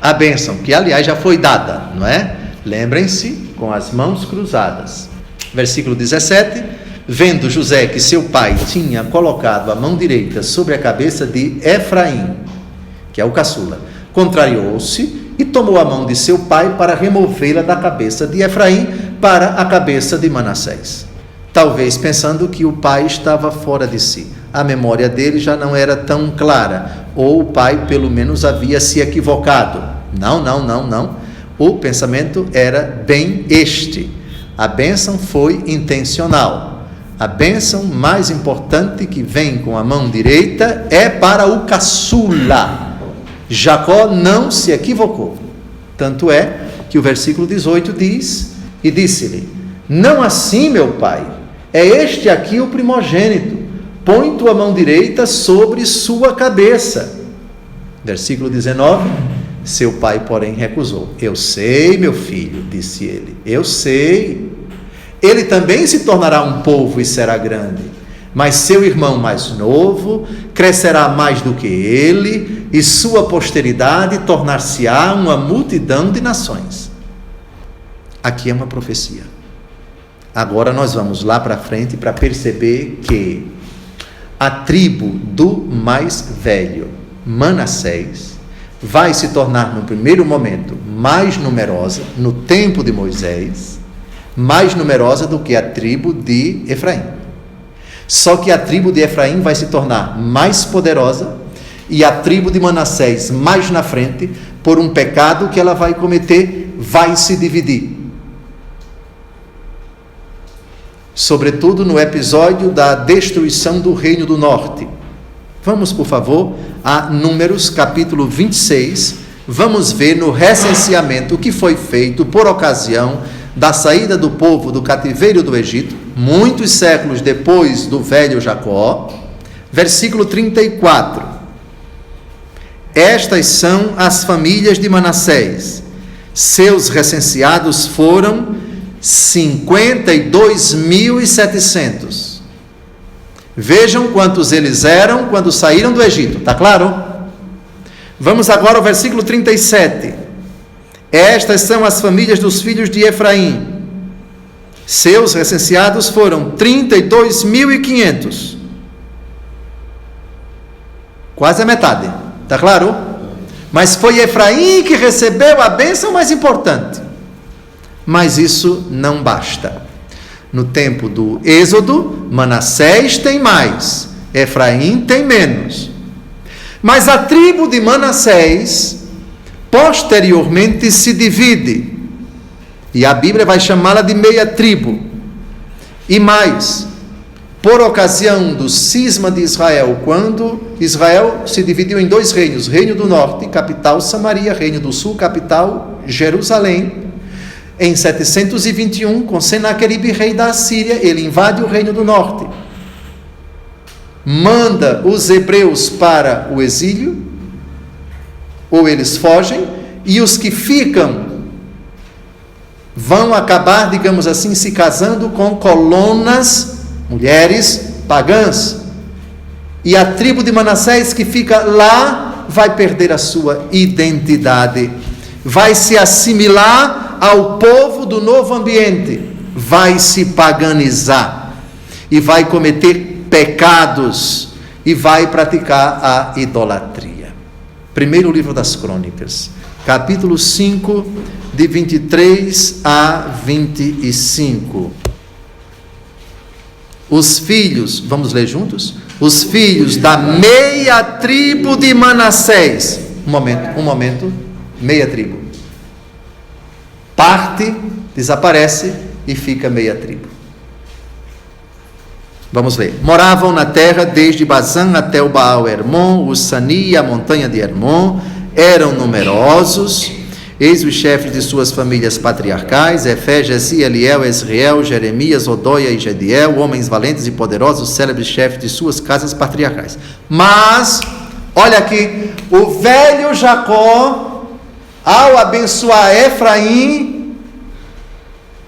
a bênção, que aliás já foi dada, não é? Lembrem-se, com as mãos cruzadas. Versículo 17, vendo José que seu pai tinha colocado a mão direita sobre a cabeça de Efraim, que é o caçula, contrariou-se e tomou a mão de seu pai para removê-la da cabeça de Efraim para a cabeça de Manassés. Talvez pensando que o pai estava fora de si. A memória dele já não era tão clara, ou o pai pelo menos havia se equivocado. Não. O pensamento era bem este. A bênção foi intencional. A bênção mais importante que vem com a mão direita é para o caçula. Jacó não se equivocou. Tanto é que o versículo 18 diz: e disse-lhe: não assim, meu pai, é este aqui o primogênito. Põe tua mão direita sobre sua cabeça. Versículo 19, seu pai, porém, recusou. Eu sei, meu filho, disse ele, eu sei. Ele também se tornará um povo e será grande, mas seu irmão mais novo crescerá mais do que ele, e sua posteridade tornar-se-á uma multidão de nações. Aqui é uma profecia. Agora nós vamos lá para frente para perceber que a tribo do mais velho, Manassés, vai se tornar no primeiro momento mais numerosa, no tempo de Moisés, mais numerosa do que a tribo de Efraim. Só que a tribo de Efraim vai se tornar mais poderosa e a tribo de Manassés mais na frente, por um pecado que ela vai cometer, vai se dividir. Sobretudo no episódio da destruição do Reino do Norte. Vamos, por favor, a Números, capítulo 26. Vamos ver no recenseamento que foi feito por ocasião da saída do povo do cativeiro do Egito, muitos séculos depois do velho Jacó. Versículo 34. Estas são as famílias de Manassés. Seus recenseados foram 52.700. Vejam quantos eles eram quando saíram do Egito, está claro? Vamos agora ao versículo 37. Estas são as famílias dos filhos de Efraim. Seus recenseados foram 32.500. Quase a metade, está claro? Mas foi Efraim que recebeu a bênção mais importante. Mas isso não basta. No tempo do Êxodo, Manassés tem mais, Efraim tem menos. Mas a tribo de Manassés posteriormente se divide, e a Bíblia vai chamá-la de meia tribo. E mais, por ocasião do cisma de Israel, quando Israel se dividiu em dois reinos, Reino do Norte, capital Samaria, Reino do Sul, capital Jerusalém. Em 721, com Senaqueribe, rei da Assíria, ele invade o Reino do Norte, manda os hebreus para o exílio, ou eles fogem, e os que ficam vão acabar, digamos assim, se casando com colonas, mulheres pagãs, e a tribo de Manassés que fica lá vai perder a sua identidade, vai se assimilar ao povo do novo ambiente, vai se paganizar e vai cometer pecados e vai praticar a idolatria. Primeiro livro das Crônicas, capítulo 5, de 23 a 25. Os filhos, vamos ler juntos? Os filhos da meia tribo de Manassés. Um momento, meia tribo. Parte, desaparece e fica meia tribo. Vamos ler. Moravam na terra desde Bazã até o Baal Hermon, o Sani e a montanha de Hermon. Eram numerosos. Eis os chefes de suas famílias patriarcais: Efé, Jesi, Eliel, Esriel, Jeremias, Odóia e Gediel, homens valentes e poderosos, célebres chefes de suas casas patriarcais. Mas, olha aqui, o velho Jacó, ao abençoar Efraim,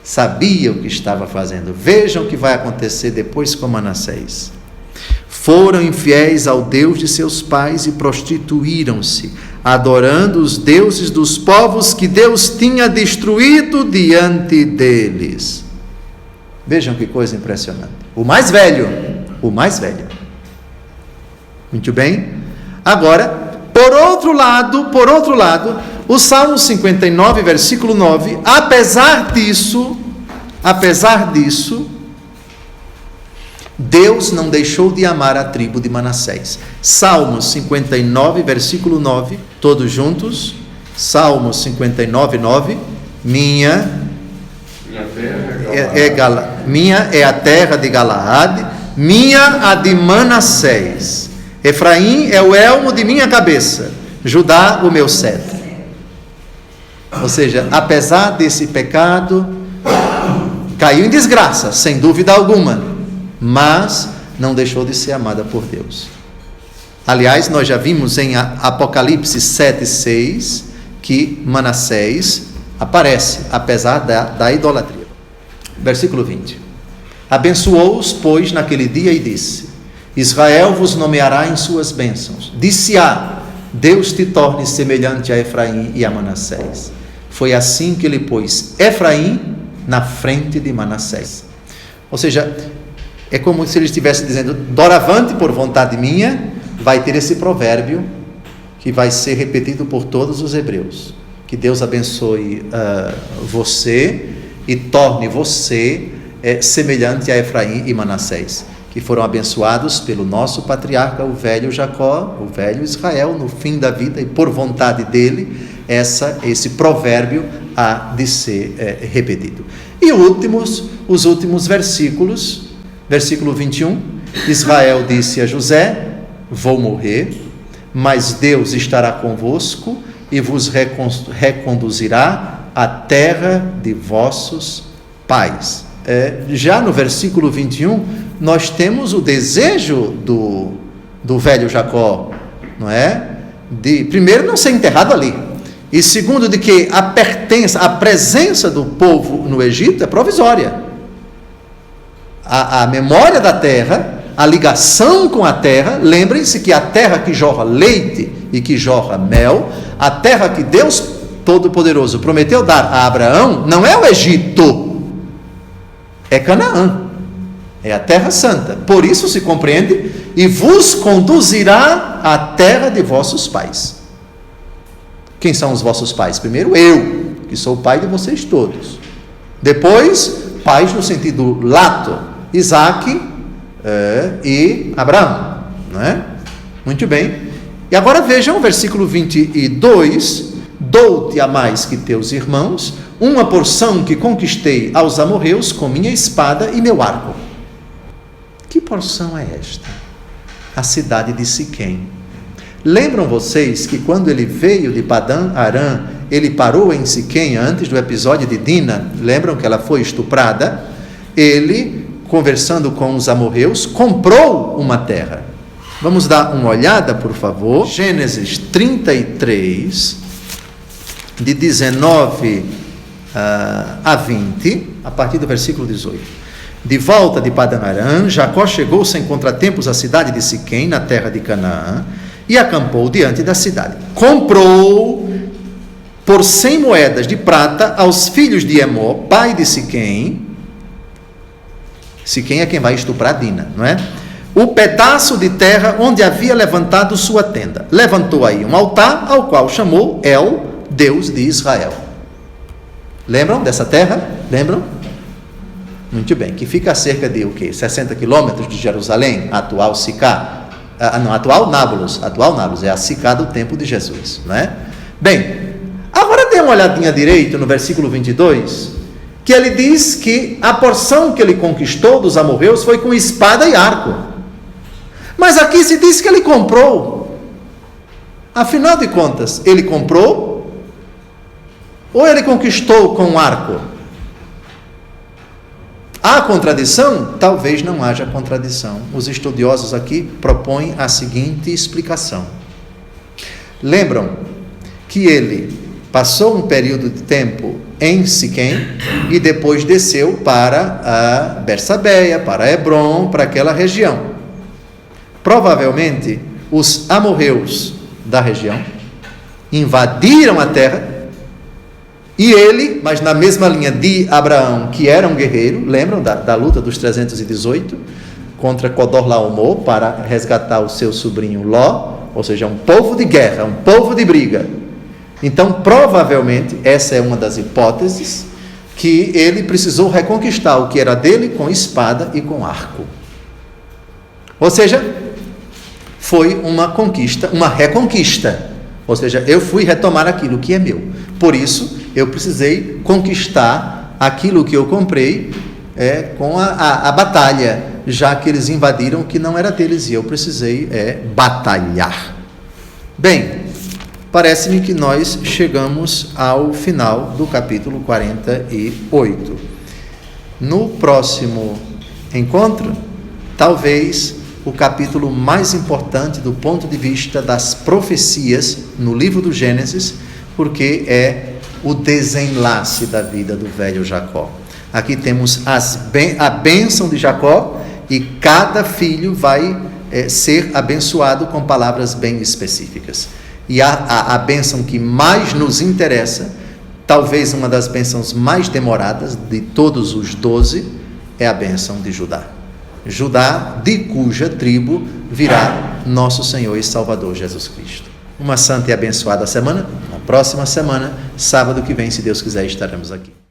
sabia o que estava fazendo. Vejam o que vai acontecer depois com Manassés. Foram infiéis ao Deus de seus pais e prostituíram-se, adorando os deuses dos povos que Deus tinha destruído diante deles. Vejam que coisa impressionante. O mais velho. Muito bem. Agora, por outro lado, o Salmo 59, versículo 9, apesar disso, Deus não deixou de amar a tribo de Manassés. Salmo 59, versículo 9, todos juntos. Salmo 59, 9. Minha é a terra de Galaade, minha a de Manassés. Efraim é o elmo de minha cabeça, Judá o meu cetro. Ou seja, apesar desse pecado, caiu em desgraça, sem dúvida alguma, mas não deixou de ser amada por Deus. Aliás, nós já vimos em Apocalipse 7:6 que Manassés aparece, apesar da idolatria. Versículo 20. Abençoou-os, pois, naquele dia e disse: Israel vos nomeará em suas bênçãos. Disse-á: Deus te torne semelhante a Efraim e a Manassés. Foi assim que ele pôs Efraim na frente de Manassés. Ou seja, é como se ele estivesse dizendo: doravante, por vontade minha, vai ter esse provérbio que vai ser repetido por todos os hebreus. Que Deus abençoe você e torne você semelhante a Efraim e Manassés, que foram abençoados pelo nosso patriarca, o velho Jacó, o velho Israel, no fim da vida, e por vontade dele, esse provérbio há de ser repetido. E os últimos versículos, versículo 21, Israel disse a José: vou morrer, mas Deus estará convosco e vos reconduzirá à terra de vossos pais. Já no versículo 21, nós temos o desejo do velho Jacó, não é? De, primeiro, não ser enterrado ali, e segundo, de que a presença do povo no Egito é provisória. A memória da terra, a ligação com a terra, lembrem-se que a terra que jorra leite e que jorra mel, a terra que Deus Todo-Poderoso prometeu dar a Abraão, não é o Egito, é Canaã, é a terra santa. Por isso se compreende: e vos conduzirá à terra de vossos pais. Quem são os vossos pais? Primeiro, eu, que sou o pai de vocês todos. Depois, pais no sentido lato, Isaac e Abraão, não é? Muito bem. E agora vejam o versículo 22: dou-te a mais que teus irmãos, uma porção que conquistei aos amorreus com minha espada e meu arco. Que porção é esta? A cidade de Siquém. Lembram vocês que quando ele veio de Padã Arã, ele parou em Siquém antes do episódio de Dina? Lembram que ela foi estuprada? Ele, conversando com os amorreus, comprou uma terra. Vamos dar uma olhada, por favor. Gênesis 33, de 19 a 20, a partir do versículo 18. De volta de Padã Arã, Jacó chegou sem contratempos à cidade de Siquém, na terra de Canaã, e acampou diante da cidade. Comprou por 100 moedas de prata aos filhos de Emó, pai de Siquém. Siquém é quem vai estuprar Dina, não é? O pedaço de terra onde havia levantado sua tenda. Levantou aí um altar, ao qual chamou El, Deus de Israel. Lembram dessa terra? Lembram? Muito bem, que fica a cerca de o quê? 60 quilômetros de Jerusalém, atual Sicá, atual Nábulos, é a Sicá do tempo de Jesus, não é? Bem, agora dê uma olhadinha direito no versículo 22, que ele diz que a porção que ele conquistou dos amorreus foi com espada e arco, mas aqui se diz que ele comprou. Afinal de contas, ele comprou ou ele conquistou com arco? Há contradição? Talvez não haja contradição. Os estudiosos aqui propõem a seguinte explicação. Lembram que ele passou um período de tempo em Siquém e depois desceu para a Bersabeia, para Hebrom, para aquela região. Provavelmente, os amorreus da região invadiram a terra e ele, mas na mesma linha de Abraão, que era um guerreiro, lembram da luta dos 318 contra Codorlaomer para resgatar o seu sobrinho Ló, ou seja, um povo de guerra, um povo de briga. Então, provavelmente, essa é uma das hipóteses, que ele precisou reconquistar o que era dele com espada e com arco. Ou seja, foi uma conquista, uma reconquista. Ou seja, eu fui retomar aquilo que é meu. Por isso, eu precisei conquistar aquilo que eu comprei com a batalha, já que eles invadiram o que não era deles, e eu precisei batalhar. Bem, parece-me que nós chegamos ao final do capítulo 48. No próximo encontro, talvez o capítulo mais importante do ponto de vista das profecias no livro do Gênesis, porque é o desenlace da vida do velho Jacó. Aqui temos a bênção de Jacó, e cada filho vai ser abençoado com palavras bem específicas. E a bênção que mais nos interessa, talvez uma das bênçãos mais demoradas de todos os 12, é a bênção de Judá. Judá, de cuja tribo virá nosso Senhor e Salvador Jesus Cristo. Uma santa e abençoada semana. Na próxima semana, sábado que vem, se Deus quiser, estaremos aqui.